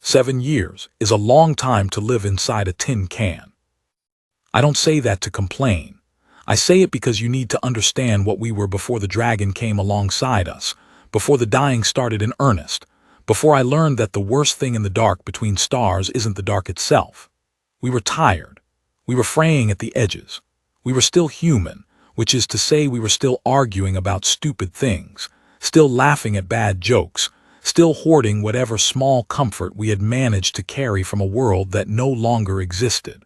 7 years is a long time to live inside a tin can. I don't say that to complain. I say it because you need to understand what we were before the dragon came alongside us, before the dying started in earnest, before I learned that the worst thing in the dark between stars isn't the dark itself. We were tired. We were fraying at the edges. We were still human, which is to say we were still arguing about stupid things, still laughing at bad jokes, still hoarding whatever small comfort we had managed to carry from a world that no longer existed.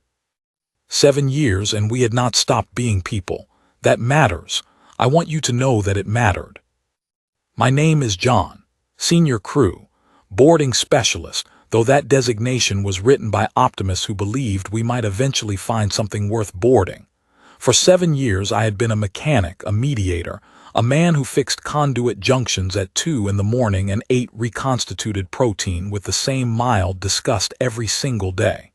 7 years and we had not stopped being people. That matters. I want you to know that it mattered. My name is John, senior crew, boarding specialist, though that designation was written by optimists who believed we might eventually find something worth boarding. For 7 years I had been a mechanic, a mediator, a man who fixed conduit junctions at 2 in the morning and ate reconstituted protein with the same mild disgust every single day.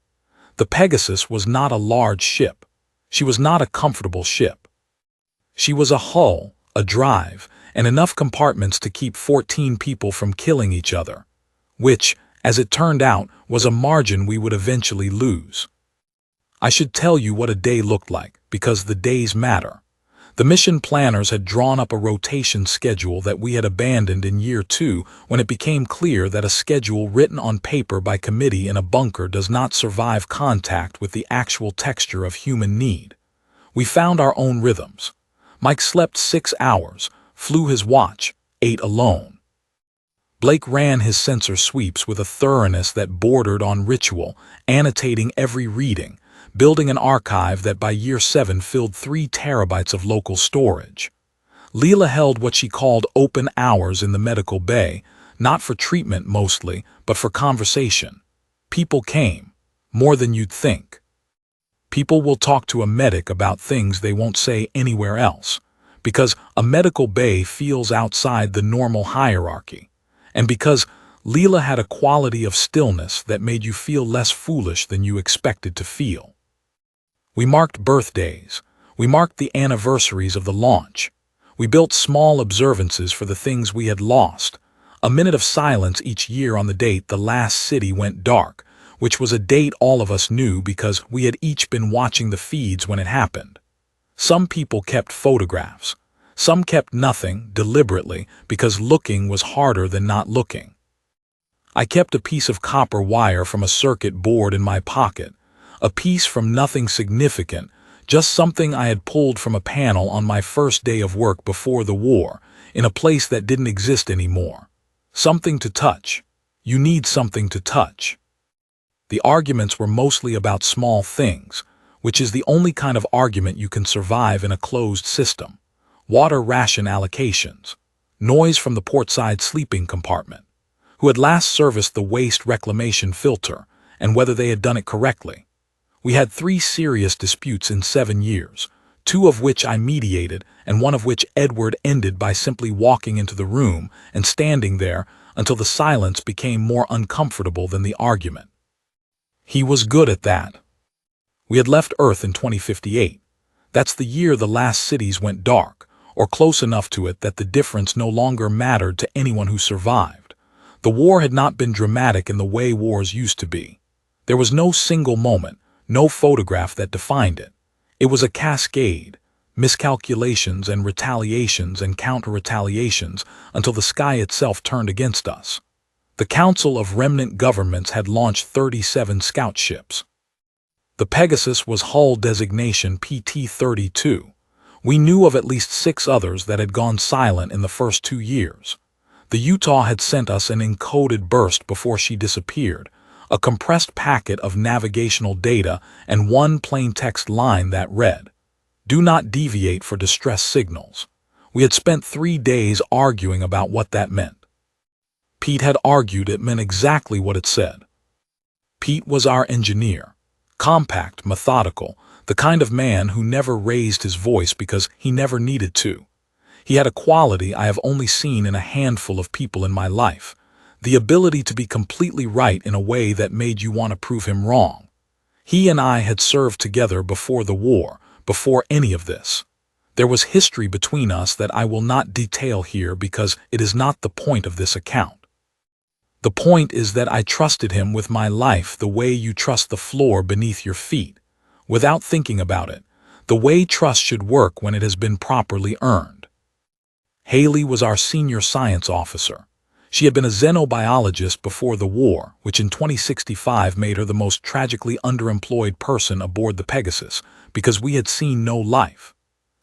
The Pegasus was not a large ship. She was not a comfortable ship. She was a hull, a drive, and enough compartments to keep 14 people from killing each other, which, as it turned out, was a margin we would eventually lose. I should tell you what a day looked like, because the days matter. The mission planners had drawn up a rotation schedule that we had abandoned in year 2 when it became clear that a schedule written on paper by committee in a bunker does not survive contact with the actual texture of human need. We found our own rhythms. Mike slept 6 hours, flew his watch, ate alone. Blake ran his sensor sweeps with a thoroughness that bordered on ritual, annotating every reading, building an archive that by year 7 filled 3 terabytes of local storage. Leela held what she called open hours in the medical bay, not for treatment mostly, but for conversation. People came, more than you'd think. People will talk to a medic about things they won't say anywhere else, because a medical bay feels outside the normal hierarchy, and because Leela had a quality of stillness that made you feel less foolish than you expected to feel. We marked birthdays. We marked the anniversaries of the launch. We built small observances for the things we had lost. A minute of silence each year on the date the last city went dark, which was a date all of us knew because we had each been watching the feeds when it happened. Some people kept photographs. Some kept nothing, deliberately, because looking was harder than not looking. I kept a piece of copper wire from a circuit board in my pocket, a piece from nothing significant, just something I had pulled from a panel on my first day of work before the war, in a place that didn't exist anymore. Something to touch. You need something to touch. The arguments were mostly about small things, which is the only kind of argument you can survive in a closed system. Water ration allocations, noise from the portside sleeping compartment, who had last serviced the waste reclamation filter, and whether they had done it correctly. We had 3 serious disputes in 7 years, 2 of which I mediated and 1 of which Edward ended by simply walking into the room and standing there until the silence became more uncomfortable than the argument. He was good at that. We had left Earth in 2058. That's the year the last cities went dark, or close enough to it that the difference no longer mattered to anyone who survived. The war had not been dramatic in the way wars used to be. There was no single moment, no photograph that defined it. It was a cascade, miscalculations and retaliations and counter-retaliations until the sky itself turned against us. The Council of Remnant Governments had launched 37 scout ships. The Pegasus was hull designation PT-32. We knew of at least 6 others that had gone silent in the first 2 years. The Utah had sent us an encoded burst before she disappeared, a compressed packet of navigational data and 1 plain text line that read, "Do not deviate for distress signals." We had spent 3 days arguing about what that meant. Pete had argued it meant exactly what it said. Pete was our engineer, compact, methodical, the kind of man who never raised his voice because he never needed to. He had a quality I have only seen in a handful of people in my life. The ability to be completely right in a way that made you want to prove him wrong. He and I had served together before the war, before any of this. There was history between us that I will not detail here because it is not the point of this account. The point is that I trusted him with my life the way you trust the floor beneath your feet, without thinking about it, the way trust should work when it has been properly earned. Haley was our senior science officer. She had been a xenobiologist before the war, which in 2065 made her the most tragically underemployed person aboard the Pegasus, because we had seen no life.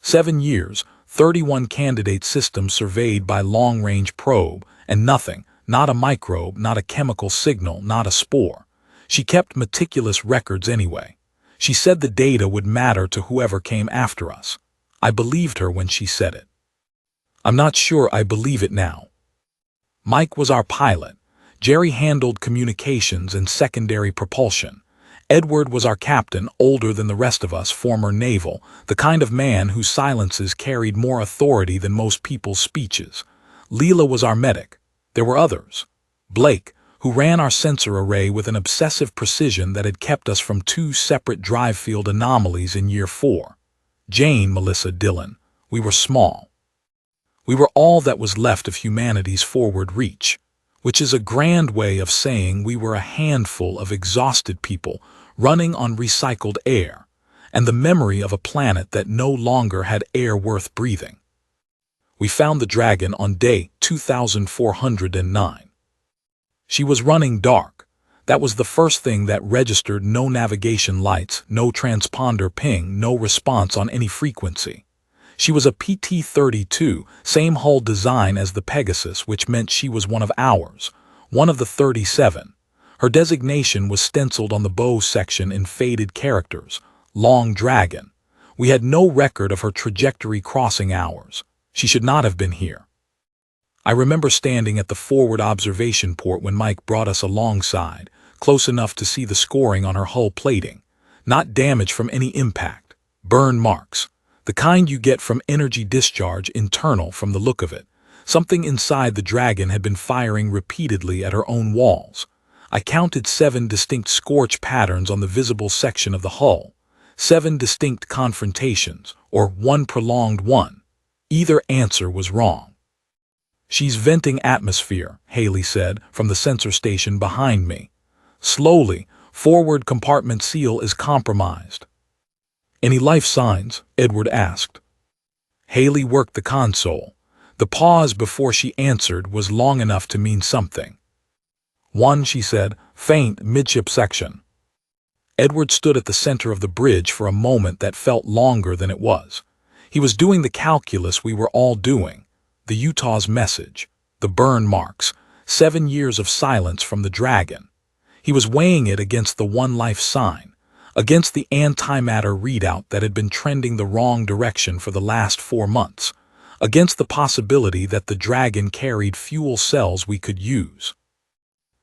7 years, 31 candidate systems surveyed by long-range probe, and nothing, not a microbe, not a chemical signal, not a spore. She kept meticulous records anyway. She said the data would matter to whoever came after us. I believed her when she said it. I'm not sure I believe it now. Mike was our pilot. Jerry handled communications and secondary propulsion. Edward was our captain, older than the rest of us, former naval, the kind of man whose silences carried more authority than most people's speeches. Leela was our medic. There were others. Blake, who ran our sensor array with an obsessive precision that had kept us from 2 separate drive field anomalies in year 4. Jane, Melissa, Dylan. We were small. We were all that was left of humanity's forward reach, which is a grand way of saying we were a handful of exhausted people running on recycled air, and the memory of a planet that no longer had air worth breathing. We found the Dragon on day 2409. She was running dark. That was the first thing that registered: no navigation lights, no transponder ping, no response on any frequency. She was a PT-32, same hull design as the Pegasus, which meant she was one of ours, one of the 37. Her designation was stenciled on the bow section in faded characters, Long Dragon. We had no record of her trajectory crossing ours. She should not have been here. I remember standing at the forward observation port when Mike brought us alongside, close enough to see the scoring on her hull plating. Not damage from any impact. Burn marks. The kind you get from energy discharge, internal from the look of it. Something inside the Dragon had been firing repeatedly at her own walls. I counted 7 distinct scorch patterns on the visible section of the hull. 7 distinct confrontations, or one prolonged one. Either answer was wrong. She's venting atmosphere, Haley said, from the sensor station behind me. Slowly, forward compartment seal is compromised. Any life signs? Edward asked. Haley worked the console. The pause before she answered was long enough to mean something. 1, she said, faint midship section. Edward stood at the center of the bridge for a moment that felt longer than it was. He was doing the calculus we were all doing. The Utah's message, the burn marks, 7 years of silence from the Dragon. He was weighing it against the one life sign, against the antimatter readout that had been trending the wrong direction for the last 4 months, against the possibility that the Dragon carried fuel cells we could use.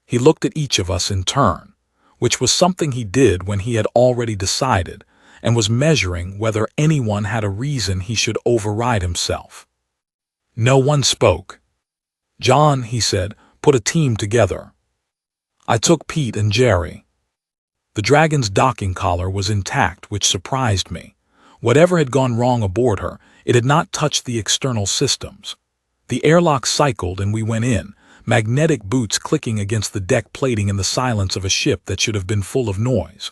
He looked at each of us in turn, which was something he did when he had already decided, and was measuring whether anyone had a reason he should override himself. No one spoke. John, he said, put a team together. I took Pete and Jerry. The Dragon's docking collar was intact, which surprised me. Whatever had gone wrong aboard her, it had not touched the external systems. The airlock cycled and we went in, magnetic boots clicking against the deck plating in the silence of a ship that should have been full of noise.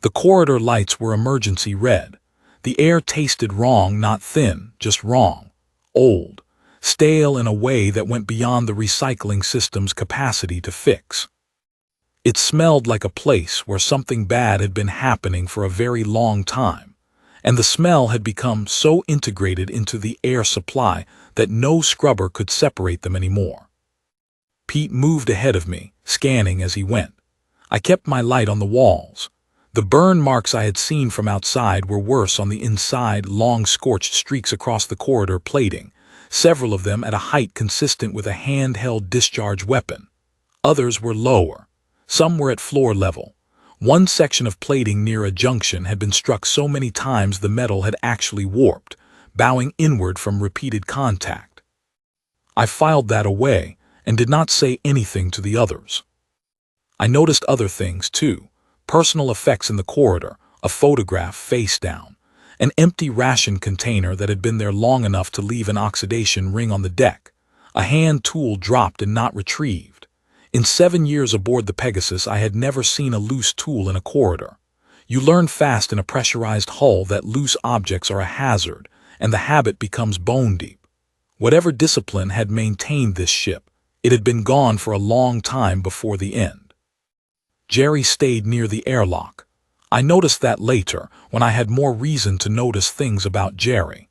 The corridor lights were emergency red. The air tasted wrong, not thin, just wrong. Old. Stale in a way that went beyond the recycling system's capacity to fix. It smelled like a place where something bad had been happening for a very long time, and the smell had become so integrated into the air supply that no scrubber could separate them anymore. Pete moved ahead of me, scanning as he went. I kept my light on the walls. The burn marks I had seen from outside were worse on the inside, long scorched streaks across the corridor plating, several of them at a height consistent with a handheld discharge weapon. Others were lower. Some were at floor level. One section of plating near a junction had been struck so many times the metal had actually warped, bowing inward from repeated contact. I filed that away and did not say anything to the others. I noticed other things, too. Personal effects in the corridor, a photograph face down, an empty ration container that had been there long enough to leave an oxidation ring on the deck, a hand tool dropped and not retrieved. In 7 years aboard the Pegasus, I had never seen a loose tool in a corridor. You learn fast in a pressurized hull that loose objects are a hazard, and the habit becomes bone deep. Whatever discipline had maintained this ship, it had been gone for a long time before the end. Jerry stayed near the airlock. I noticed that later, when I had more reason to notice things about Jerry.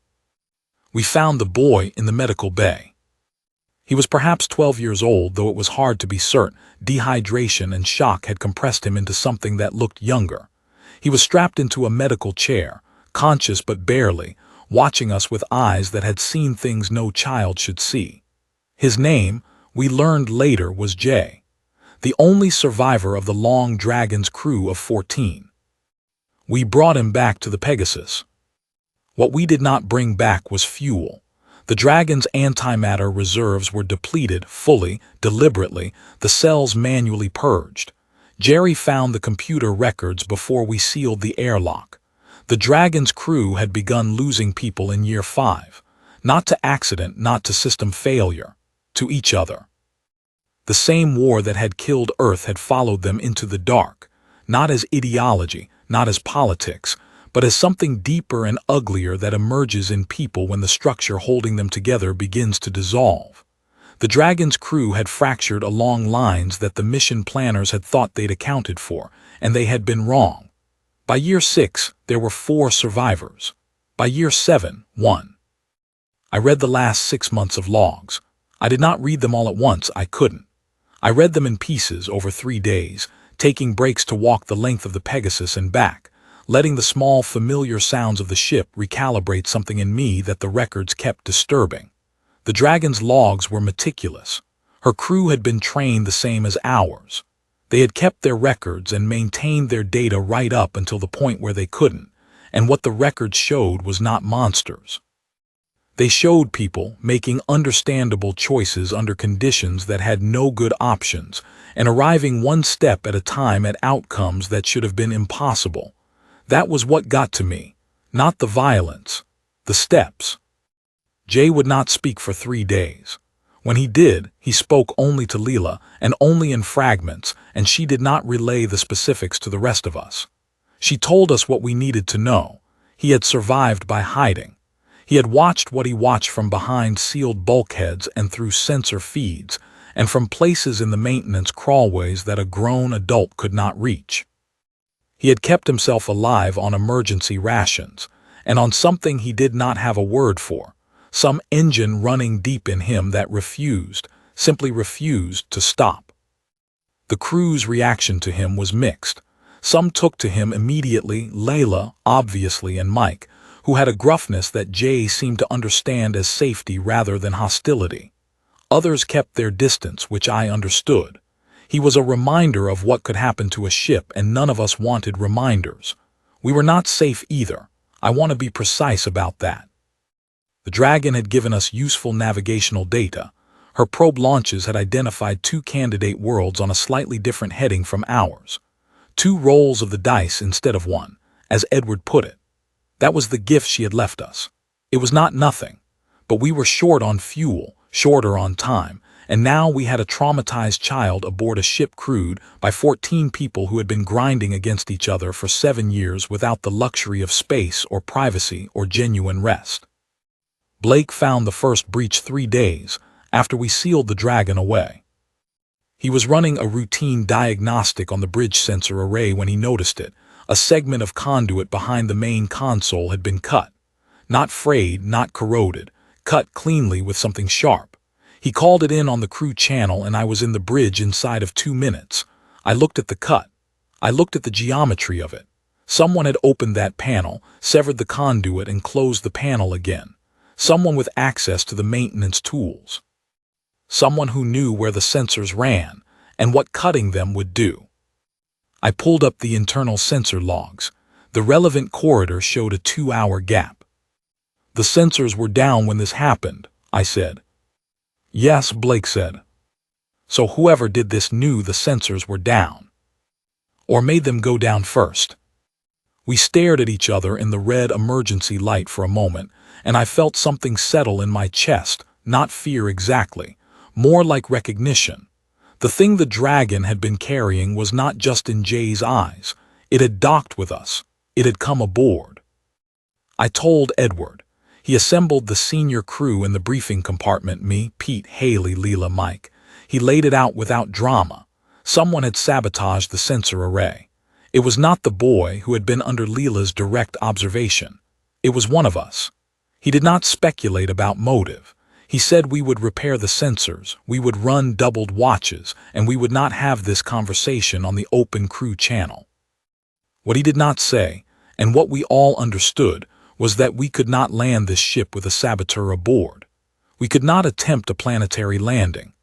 We found the boy in the medical bay. He was perhaps 12 years old, though it was hard to be certain. Dehydration and shock had compressed him into something that looked younger. He was strapped into a medical chair, conscious but barely, watching us with eyes that had seen things no child should see. His name, we learned later, was Jay, the only survivor of the Long Dragon's crew of 14. We brought him back to the Pegasus. What we did not bring back was fuel. The Dragon's antimatter reserves were depleted fully, deliberately, the cells manually purged. Jerry found the computer records before we sealed the airlock. The Dragon's crew had begun losing people in year 5. Not to accident, not to system failure. To each other. The same war that had killed Earth had followed them into the dark, not as ideology, not as politics, but as something deeper and uglier that emerges in people when the structure holding them together begins to dissolve. The Dragon's crew had fractured along lines that the mission planners had thought they'd accounted for, and they had been wrong. By year 6, there were 4 survivors. By year 7, 1. I read the last 6 months of logs. I did not read them all at once, I couldn't. I read them in pieces over 3 days, taking breaks to walk the length of the Pegasus and back, letting the small, familiar sounds of the ship recalibrate something in me that the records kept disturbing. The Dragon's logs were meticulous. Her crew had been trained the same as ours. They had kept their records and maintained their data right up until the point where they couldn't, and what the records showed was not monsters. They showed people making understandable choices under conditions that had no good options, and arriving one step at a time at outcomes that should have been impossible. That was what got to me, not the violence, the steps. Jay would not speak for 3 days. When he did, he spoke only to Leela, and only in fragments, and she did not relay the specifics to the rest of us. She told us what we needed to know. He had survived by hiding. He had watched what he watched from behind sealed bulkheads and through sensor feeds, and from places in the maintenance crawlways that a grown adult could not reach. He had kept himself alive on emergency rations, and on something he did not have a word for, some engine running deep in him that refused, simply refused to stop. The crew's reaction to him was mixed. Some took to him immediately, Layla, obviously, and Mike, who had a gruffness that Jay seemed to understand as safety rather than hostility. Others kept their distance, which I understood. He was a reminder of what could happen to a ship, and none of us wanted reminders. We were not safe either. I want to be precise about that. The Dragon had given us useful navigational data. Her probe launches had identified 2 candidate worlds on a slightly different heading from ours. 2 rolls of the dice instead of 1, as Edward put it. That was the gift she had left us. It was not nothing, but we were short on fuel, shorter on time, and now we had a traumatized child aboard a ship crewed by 14 people who had been grinding against each other for 7 years without the luxury of space or privacy or genuine rest. Blake found the first breach 3 days after we sealed the Dragon away. He was running a routine diagnostic on the bridge sensor array when he noticed it. A segment of conduit behind the main console had been cut. Not frayed, not corroded, cut cleanly with something sharp. He called it in on the crew channel, and I was in the bridge inside of 2 minutes. I looked at the cut. I looked at the geometry of it. Someone had opened that panel, severed the conduit, and closed the panel again. Someone with access to the maintenance tools. Someone who knew where the sensors ran and what cutting them would do. I pulled up the internal sensor logs. The relevant corridor showed a 2-hour gap. The sensors were down when this happened, I said. Yes, Blake said. So whoever did this knew the sensors were down. Or made them go down first. We stared at each other in the red emergency light for a moment, and I felt something settle in my chest, not fear exactly, more like recognition. The thing the dragon had been carrying was not just in Jay's eyes. It had docked with us. It had come aboard. I told Edward. He assembled the senior crew in the briefing compartment, me, Pete, Haley, Leela, Mike. He laid it out without drama. Someone had sabotaged the sensor array. It was not the boy who had been under Leela's direct observation. It was one of us. He did not speculate about motive. He said we would repair the sensors, we would run doubled watches, and we would not have this conversation on the open crew channel. What he did not say, and what we all understood, was that we could not land this ship with a saboteur aboard. We could not attempt a planetary landing,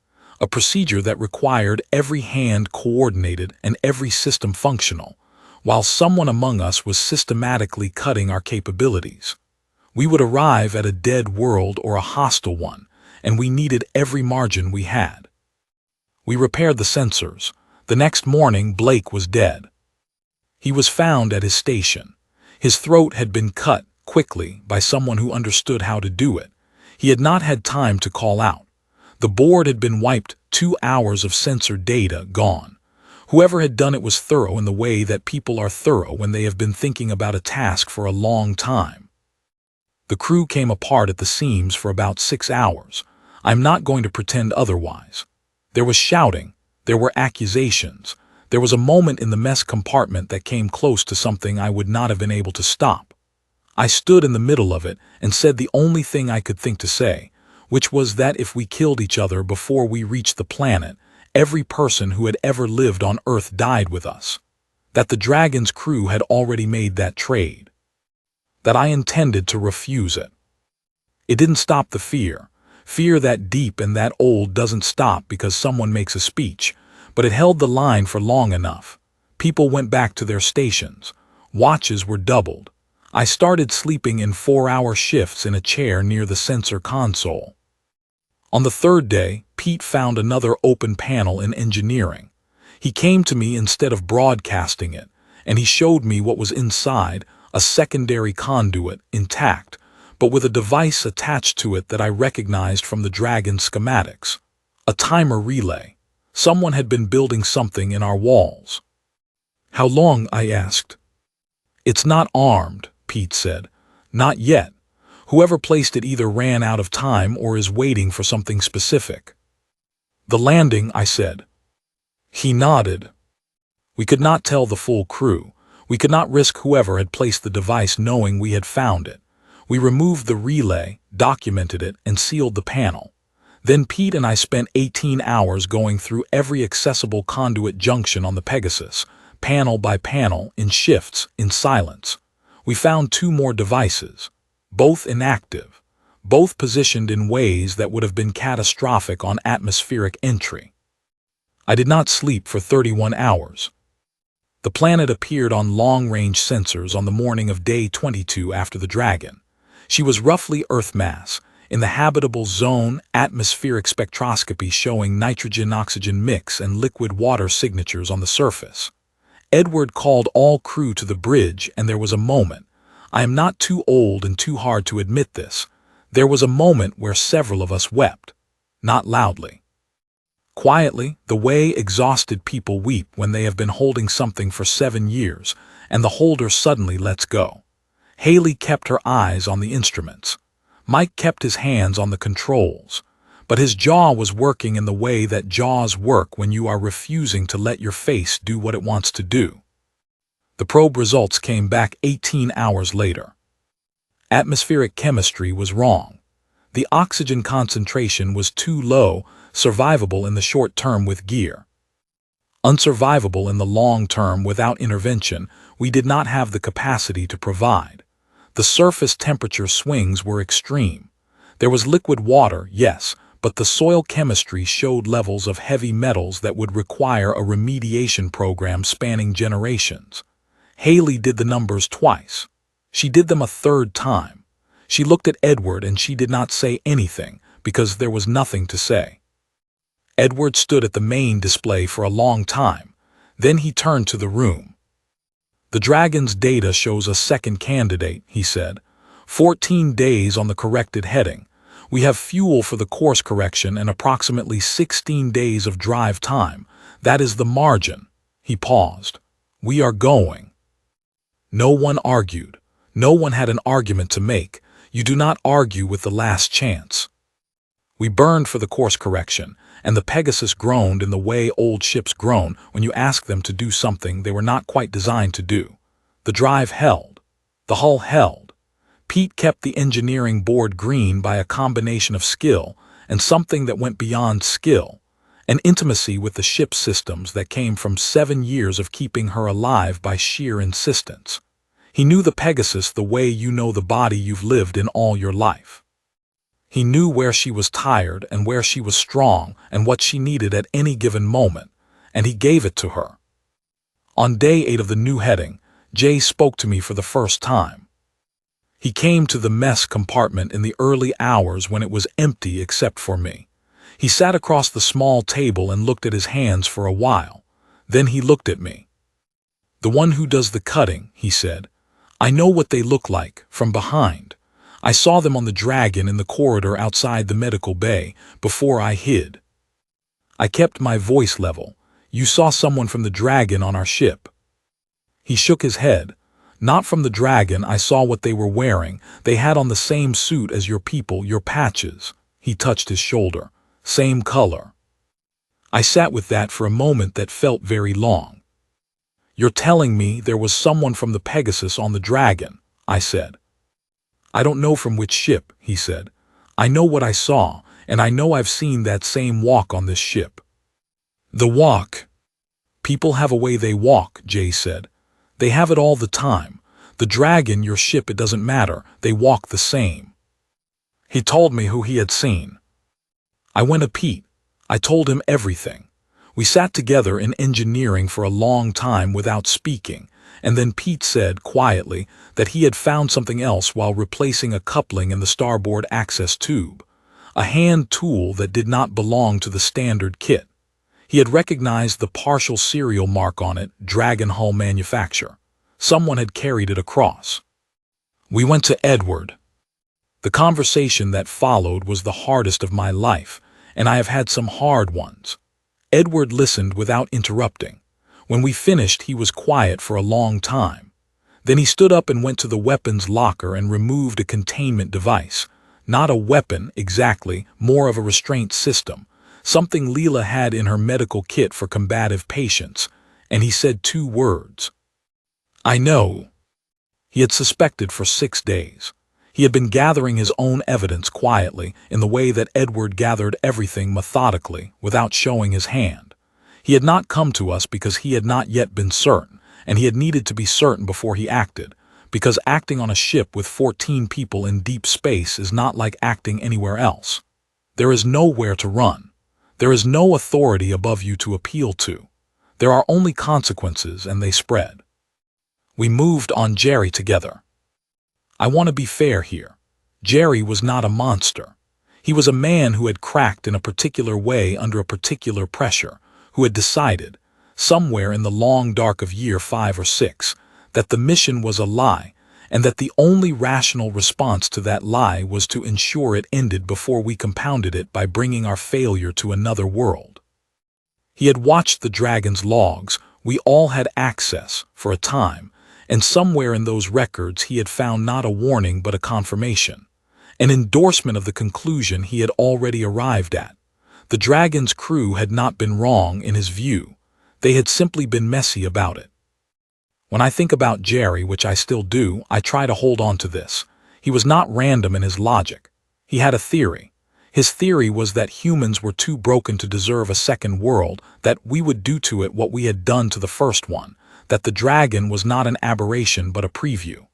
a procedure that required every hand coordinated and every system functional, while someone among us was systematically cutting our capabilities. We would arrive at a dead world or a hostile one, and we needed every margin we had. We repaired the sensors. The next morning, Blake was dead. He was found at his station. His throat had been cut quickly by someone who understood how to do it. He had not had time to call out. The board had been wiped, 2 hours of sensor data gone. Whoever had done it was thorough in the way that people are thorough when they have been thinking about a task for a long time. The crew came apart at the seams for about 6 hours. I'm not going to pretend otherwise. There was shouting. There were accusations. There was a moment in the mess compartment that came close to something I would not have been able to stop. I stood in the middle of it and said the only thing I could think to say, which was that if we killed each other before we reached the planet, every person who had ever lived on Earth died with us. That the Dragon's crew had already made that trade. That I intended to refuse it. It didn't stop the fear. Fear that deep and that old doesn't stop because someone makes a speech, but it held the line for long enough. People went back to their stations. Watches were doubled. I started sleeping in 4-hour shifts in a chair near the sensor console. On the third day, Pete found another open panel in engineering. He came to me instead of broadcasting it, and he showed me what was inside, a secondary conduit, intact, but with a device attached to it that I recognized from the Dragon schematics. A timer relay. Someone had been building something in our walls. How long? I asked. It's not armed, Pete said. Not yet. Whoever placed it either ran out of time or is waiting for something specific. The landing, I said. He nodded. We could not tell the full crew. We could not risk whoever had placed the device knowing we had found it. We removed the relay, documented it, and sealed the panel. Then Pete and I spent 18 hours going through every accessible conduit junction on the Pegasus, panel by panel, in shifts, in silence. We found 2 more devices, both inactive, both positioned in ways that would have been catastrophic on atmospheric entry. I did not sleep for 31 hours. The planet appeared on long-range sensors on the morning of day 22 after the Dragon. She was roughly Earth mass, in the habitable zone, atmospheric spectroscopy showing nitrogen-oxygen mix and liquid water signatures on the surface. Edward called all crew to the bridge, and there was a moment. I am not too old and too hard to admit this. There was a moment where several of us wept. Not loudly. Quietly, the way exhausted people weep when they have been holding something for 7 years, and the holder suddenly lets go. Haley kept her eyes on the instruments. Mike kept his hands on the controls. But his jaw was working in the way that jaws work when you are refusing to let your face do what it wants to do. The probe results came back 18 hours later. Atmospheric chemistry was wrong. The oxygen concentration was too low, survivable in the short term with gear. Unsurvivable in the long term without intervention, we did not have the capacity to provide. The surface temperature swings were extreme. There was liquid water, yes, but the soil chemistry showed levels of heavy metals that would require a remediation program spanning generations. Haley did the numbers twice. She did them a third time. She looked at Edward and she did not say anything because there was nothing to say. Edward stood at the main display for a long time. Then he turned to the room. The Dragon's data shows a second candidate, he said. 14 days on the corrected heading. We have fuel for the course correction and approximately 16 days of drive time. That is the margin." He paused. "We are going." No one argued. No one had an argument to make. You do not argue with the last chance. We burned for the course correction, and the Pegasus groaned in the way old ships groan when you ask them to do something they were not quite designed to do. The drive held. The hull held. Pete kept the engineering board green by a combination of skill and something that went beyond skill, an intimacy with the ship's systems that came from 7 years of keeping her alive by sheer insistence. He knew the Pegasus the way you know the body you've lived in all your life. He knew where she was tired and where she was strong and what she needed at any given moment, and he gave it to her. On day 8 of the new heading, Jay spoke to me for the first time. He came to the mess compartment in the early hours when it was empty except for me. He sat across the small table and looked at his hands for a while. Then he looked at me. "The one who does the cutting," he said. "I know what they look like, from behind. I saw them on the Dragon in the corridor outside the medical bay, before I hid." I kept my voice level. "You saw someone from the Dragon on our ship." He shook his head. "Not from the Dragon. I saw what they were wearing. They had on the same suit as your people, your patches." He touched his shoulder. "Same color." I sat with that for a moment that felt very long. "You're telling me there was someone from the Pegasus on the Dragon," I said. "I don't know from which ship," he said. "I know what I saw, and I know I've seen that same walk on this ship." "The walk?" "People have a way they walk," Jay said. "They have it all the time. The Dragon, your ship, it doesn't matter. They walk the same." He told me who he had seen. I went to Pete. I told him everything. We sat together in engineering for a long time without speaking, and then Pete said, quietly, that he had found something else while replacing a coupling in the starboard access tube, a hand tool that did not belong to the standard kit. He had recognized the partial serial mark on it, Dragon Hull Manufacture. Someone had carried it across. We went to Edward. The conversation that followed was the hardest of my life, and I have had some hard ones. Edward listened without interrupting. When we finished, he was quiet for a long time. Then he stood up and went to the weapons locker and removed a containment device. Not a weapon, exactly, more of a restraint system, something Leela had in her medical kit for combative patients, and he said 2 words. "I know." He had suspected for 6 days. He had been gathering his own evidence quietly, in the way that Edward gathered everything methodically, without showing his hand. He had not come to us because he had not yet been certain, and he had needed to be certain before he acted, because acting on a ship with 14 people in deep space is not like acting anywhere else. There is nowhere to run. There is no authority above you to appeal to. There are only consequences, and they spread. We moved on Jerry together. I want to be fair here. Jerry was not a monster. He was a man who had cracked in a particular way under a particular pressure, who had decided, somewhere in the long dark of year 5 or 6, that the mission was a lie, and that the only rational response to that lie was to ensure it ended before we compounded it by bringing our failure to another world. He had watched the Dragon's logs. We all had access, for a time, and somewhere in those records he had found not a warning but a confirmation, an endorsement of the conclusion he had already arrived at. The Dragon's crew had not been wrong in his view. They had simply been messy about it. When I think about Jerry, which I still do, I try to hold on to this. He was not random in his logic. He had a theory. His theory was that humans were too broken to deserve a second world, that we would do to it what we had done to the first one, that the Dragon was not an aberration but a preview.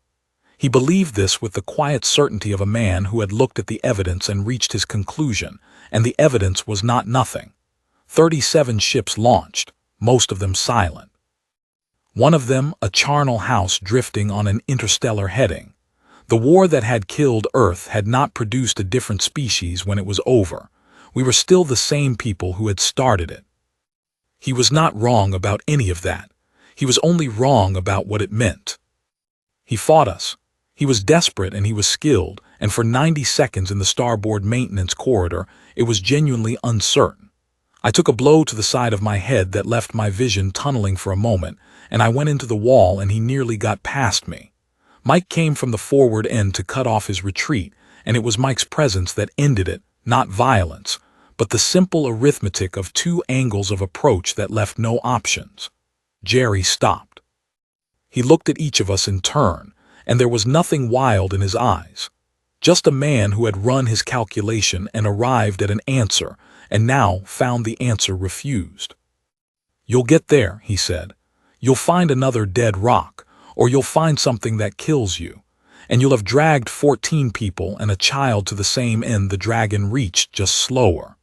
He believed this with the quiet certainty of a man who had looked at the evidence and reached his conclusion, and the evidence was not nothing. 37 ships launched, most of them silent. One of them, a charnel house drifting on an interstellar heading. The war that had killed Earth had not produced a different species when it was over. We were still the same people who had started it. He was not wrong about any of that. He was only wrong about what it meant. He fought us. He was desperate and he was skilled, and for 90 seconds in the starboard maintenance corridor, it was genuinely uncertain. I took a blow to the side of my head that left my vision tunneling for a moment, and I went into the wall and he nearly got past me. Mike came from the forward end to cut off his retreat, and it was Mike's presence that ended it, not violence, but the simple arithmetic of two angles of approach that left no options. Jerry stopped. He looked at each of us in turn, and there was nothing wild in his eyes. Just a man who had run his calculation and arrived at an answer, and now found the answer refused. "You'll get there," he said. "You'll find another dead rock, or you'll find something that kills you, and you'll have dragged 14 people and a child to the same end the dragon reached, just slower."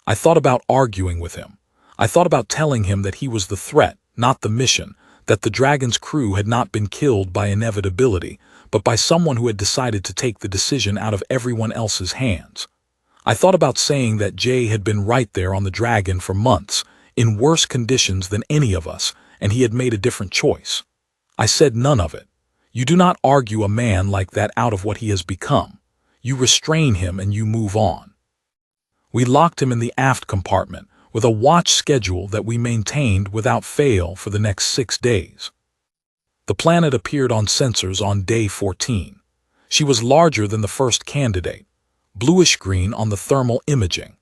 I thought about arguing with him. I thought about telling him that he was the threat, not the mission, that the dragon's crew had not been killed by inevitability, but by someone who had decided to take the decision out of everyone else's hands. I thought about saying that Jay had been right there on the dragon for months, in worse conditions than any of us, and he had made a different choice. I said none of it. You do not argue a man like that out of what he has become. You restrain him and you move on. We locked him in the aft compartment with a watch schedule that we maintained without fail for the next 6 days. The planet appeared on sensors on day 14. She was larger than the first candidate, bluish-green on the thermal imaging.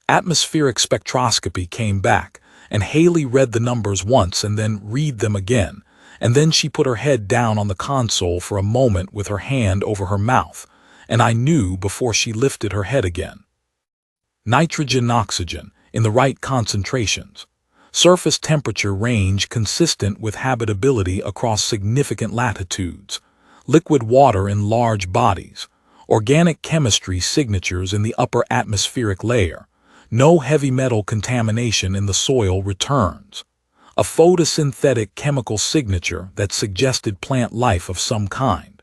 Atmospheric spectroscopy came back, and Haley read the numbers once and then read them again, and then she put her head down on the console for a moment with her hand over her mouth, and I knew before she lifted her head again. Nitrogen and oxygen, in the right concentrations. Surface temperature range consistent with habitability across significant latitudes. Liquid water in large bodies. Organic chemistry signatures in the upper atmospheric layer. No heavy metal contamination in the soil returns. A photosynthetic chemical signature that suggested plant life of some kind.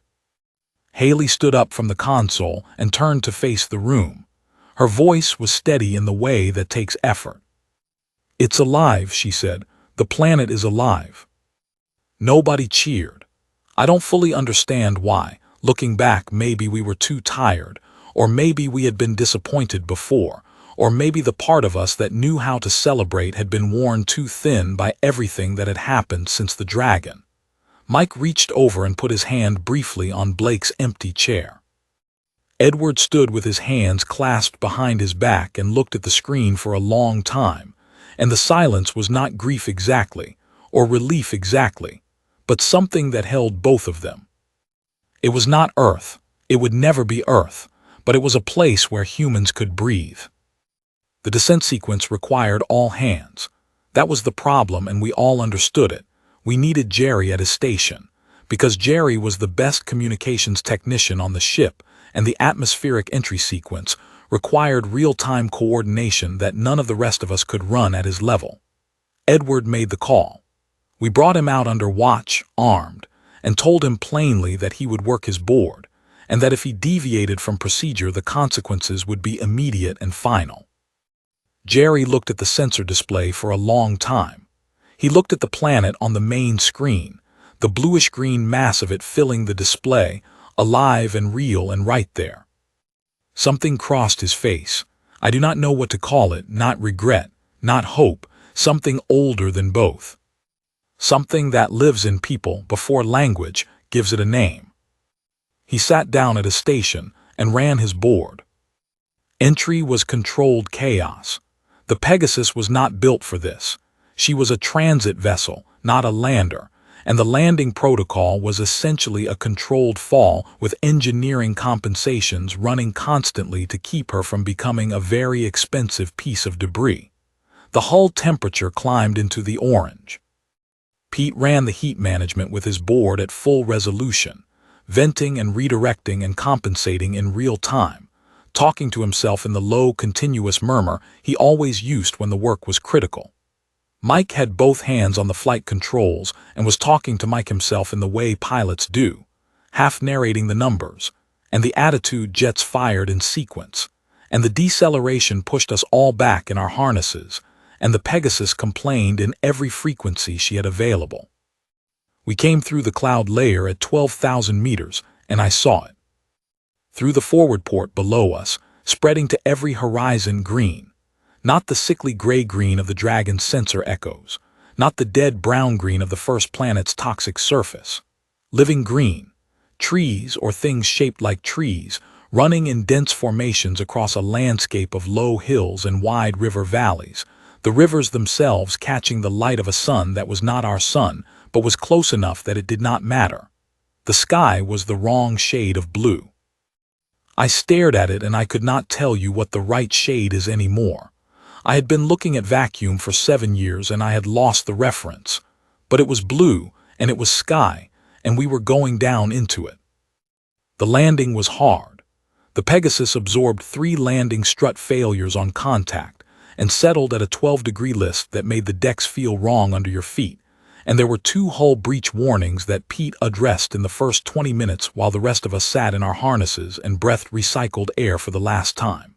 Haley stood up from the console and turned to face the room. Her voice was steady in the way that takes effort. "It's alive," she said. "The planet is alive." Nobody cheered. I don't fully understand why. Looking back, maybe we were too tired, or maybe we had been disappointed before, or maybe the part of us that knew how to celebrate had been worn too thin by everything that had happened since the dragon. Mike reached over and put his hand briefly on Blake's empty chair. Edward stood with his hands clasped behind his back and looked at the screen for a long time, and the silence was not grief exactly, or relief exactly, but something that held both of them. It was not Earth, it would never be Earth, but it was a place where humans could breathe. The descent sequence required all hands. That was the problem, and we all understood it. We needed Jerry at his station, because Jerry was the best communications technician on the ship, and the atmospheric entry sequence required real-time coordination that none of the rest of us could run at his level. Edward made the call. We brought him out under watch, armed, and told him plainly that he would work his board, and that if he deviated from procedure, the consequences would be immediate and final. Jerry looked at the sensor display for a long time. He looked at the planet on the main screen, the bluish-green mass of it filling the display, alive and real and right there. Something crossed his face. I do not know what to call it, not regret, not hope, something older than both. Something that lives in people before language gives it a name. He sat down at a station and ran his board. Entry was controlled chaos. The Pegasus was not built for this. She was a transit vessel, not a lander, and the landing protocol was essentially a controlled fall with engineering compensations running constantly to keep her from becoming a very expensive piece of debris. The hull temperature climbed into the orange. Pete ran the heat management with his board at full resolution, venting and redirecting and compensating in real time, talking to himself in the low, continuous murmur he always used when the work was critical. Mike had both hands on the flight controls and was talking to Mike himself in the way pilots do, half narrating the numbers, and the attitude jets fired in sequence, and the deceleration pushed us all back in our harnesses, and the Pegasus complained in every frequency she had available. We came through the cloud layer at 12,000 meters, and I saw it. Through the forward port below us, spreading to every horizon green. Not the sickly gray-green of the dragon's sensor echoes. Not the dead brown-green of the first planet's toxic surface. Living green. Trees or things shaped like trees, running in dense formations across a landscape of low hills and wide river valleys, the rivers themselves catching the light of a sun that was not our sun, but was close enough that it did not matter. The sky was the wrong shade of blue. I stared at it and I could not tell you what the right shade is anymore. I had been looking at vacuum for 7 years and I had lost the reference. But it was blue, and it was sky, and we were going down into it. The landing was hard. The Pegasus absorbed 3 landing strut failures on contact and settled at a 12-degree list that made the decks feel wrong under your feet, and there were 2 hull breach warnings that Pete addressed in the first 20 minutes while the rest of us sat in our harnesses and breathed recycled air for the last time.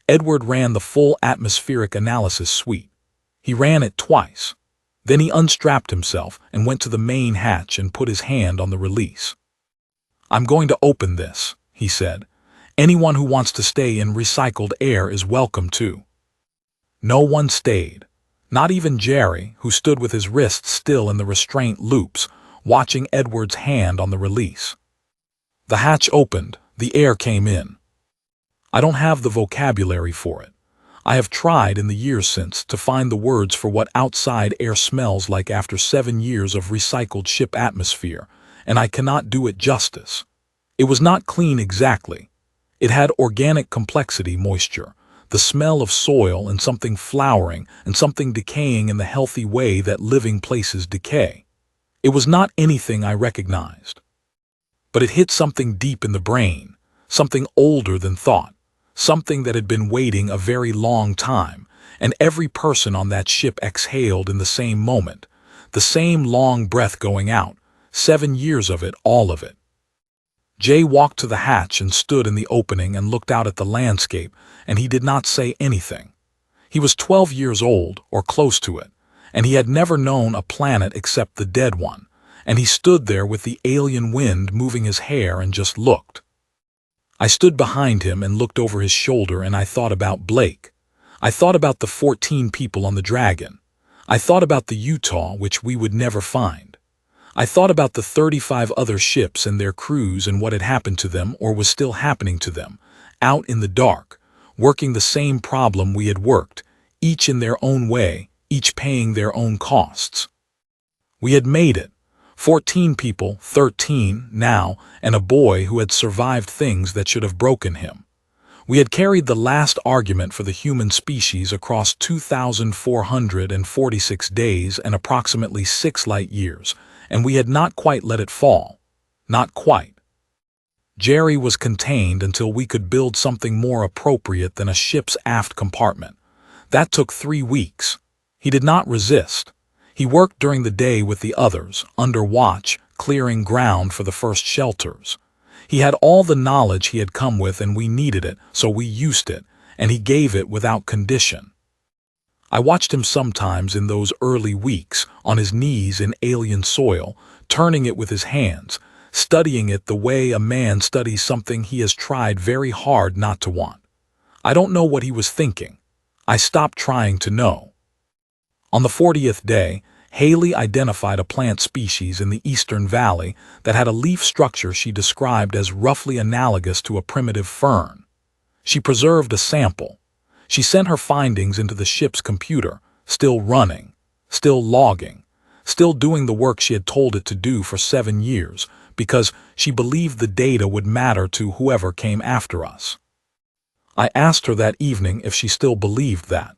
Edward ran the full atmospheric analysis suite. He ran it twice. Then he unstrapped himself and went to the main hatch and put his hand on the release. "I'm going to open this," he said. "Anyone who wants to stay in recycled air is welcome to." No one stayed. Not even Jerry, who stood with his wrists still in the restraint loops, watching Edward's hand on the release. The hatch opened, the air came in. I don't have the vocabulary for it. I have tried in the years since to find the words for what outside air smells like after 7 years of recycled ship atmosphere, and I cannot do it justice. It was not clean exactly. It had organic complexity, moisture, the smell of soil and something flowering and something decaying in the healthy way that living places decay. It was not anything I recognized. But it hit something deep in the brain, something older than thought. Something that had been waiting a very long time, and every person on that ship exhaled in the same moment, the same long breath going out, 7 years of it, all of it. Jay walked to the hatch and stood in the opening and looked out at the landscape, and he did not say anything. He was 12 years old, or close to it, and he had never known a planet except the dead one, and he stood there with the alien wind moving his hair and just looked. I stood behind him and looked over his shoulder, and I thought about Blake. I thought about the 14 people on the Dragon. I thought about the Utah, which we would never find. I thought about the 35 other ships and their crews and what had happened to them or was still happening to them, out in the dark, working the same problem we had worked, each in their own way, each paying their own costs. We had made it. 14 people, 13 now, and a boy who had survived things that should have broken him. We had carried the last argument for the human species across 2,446 days and approximately 6 light years, and we had not quite let it fall. Not quite. Jerry was contained until we could build something more appropriate than a ship's aft compartment. That took 3 weeks. He did not resist. He worked during the day with the others, under watch, clearing ground for the first shelters. He had all the knowledge he had come with, and we needed it, so we used it, and he gave it without condition. I watched him sometimes in those early weeks, on his knees in alien soil, turning it with his hands, studying it the way a man studies something he has tried very hard not to want. I don't know what he was thinking. I stopped trying to know. On the 40th day, Haley identified a plant species in the Eastern Valley that had a leaf structure she described as roughly analogous to a primitive fern. She preserved a sample. She sent her findings into the ship's computer, still running, still logging, still doing the work she had told it to do for 7 years, because she believed the data would matter to whoever came after us. I asked her that evening if she still believed that.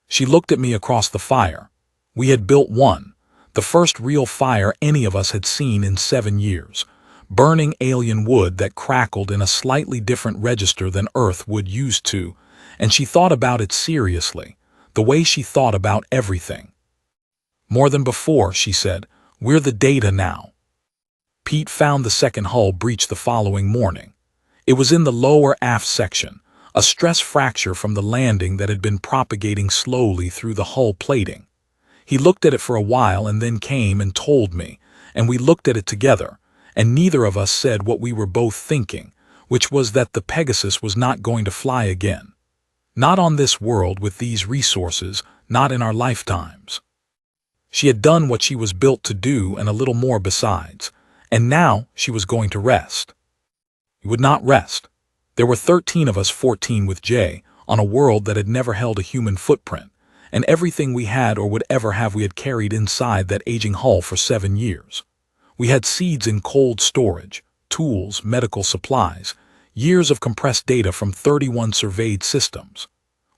She looked at me across the fire. We had built one, the first real fire any of us had seen in 7 years, burning alien wood that crackled in a slightly different register than Earth wood used to, and she thought about it seriously, the way she thought about everything. More than before, she said, we're the data now. Pete found the second hull breach the following morning. It was in the lower aft section, a stress fracture from the landing that had been propagating slowly through the hull plating. He looked at it for a while and then came and told me, and we looked at it together, and neither of us said what we were both thinking, which was that the Pegasus was not going to fly again. Not on this world with these resources, not in our lifetimes. She had done what she was built to do and a little more besides, and now she was going to rest. We would not rest. There were 13 of us, 14 with Jay, on a world that had never held a human footprint, and everything we had or would ever have we had carried inside that aging hull for 7 years. We had seeds in cold storage, tools, medical supplies, years of compressed data from 31 surveyed systems.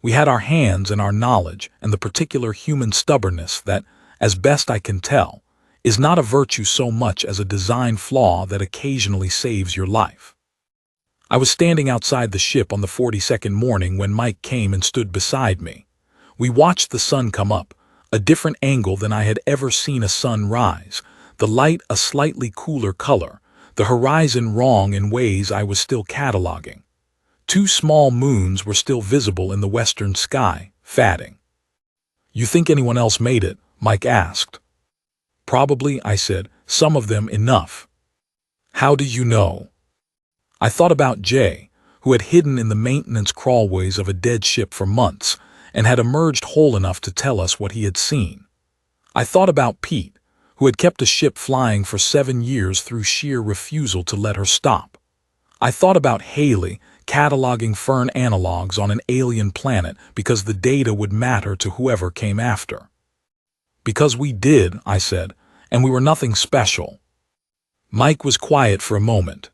We had our hands and our knowledge and the particular human stubbornness that, as best I can tell, is not a virtue so much as a design flaw that occasionally saves your life. I was standing outside the ship on the 42nd morning when Mike came and stood beside me. We watched the sun come up, a different angle than I had ever seen a sun rise, the light a slightly cooler color, the horizon wrong in ways I was still cataloging. 2 small moons were still visible in the western sky, fatting. "You think anyone else made it?" Mike asked. "Probably," I said, "some of them enough." "How do you know?" I thought about Jay, who had hidden in the maintenance crawlways of a dead ship for months and had emerged whole enough to tell us what he had seen. I thought about Pete, who had kept a ship flying for 7 years through sheer refusal to let her stop. I thought about Haley cataloging Fern analogs on an alien planet because the data would matter to whoever came after. "Because we did," I said, "and we were nothing special." Mike was quiet for a moment.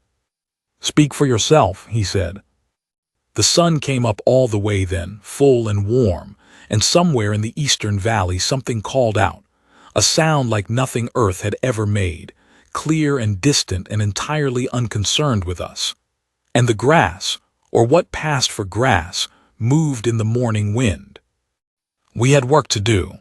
"Speak for yourself," he said. The sun came up all the way then, full and warm, and somewhere in the eastern valley something called out, a sound like nothing Earth had ever made, clear and distant and entirely unconcerned with us. And the grass, or what passed for grass, moved in the morning wind. We had work to do.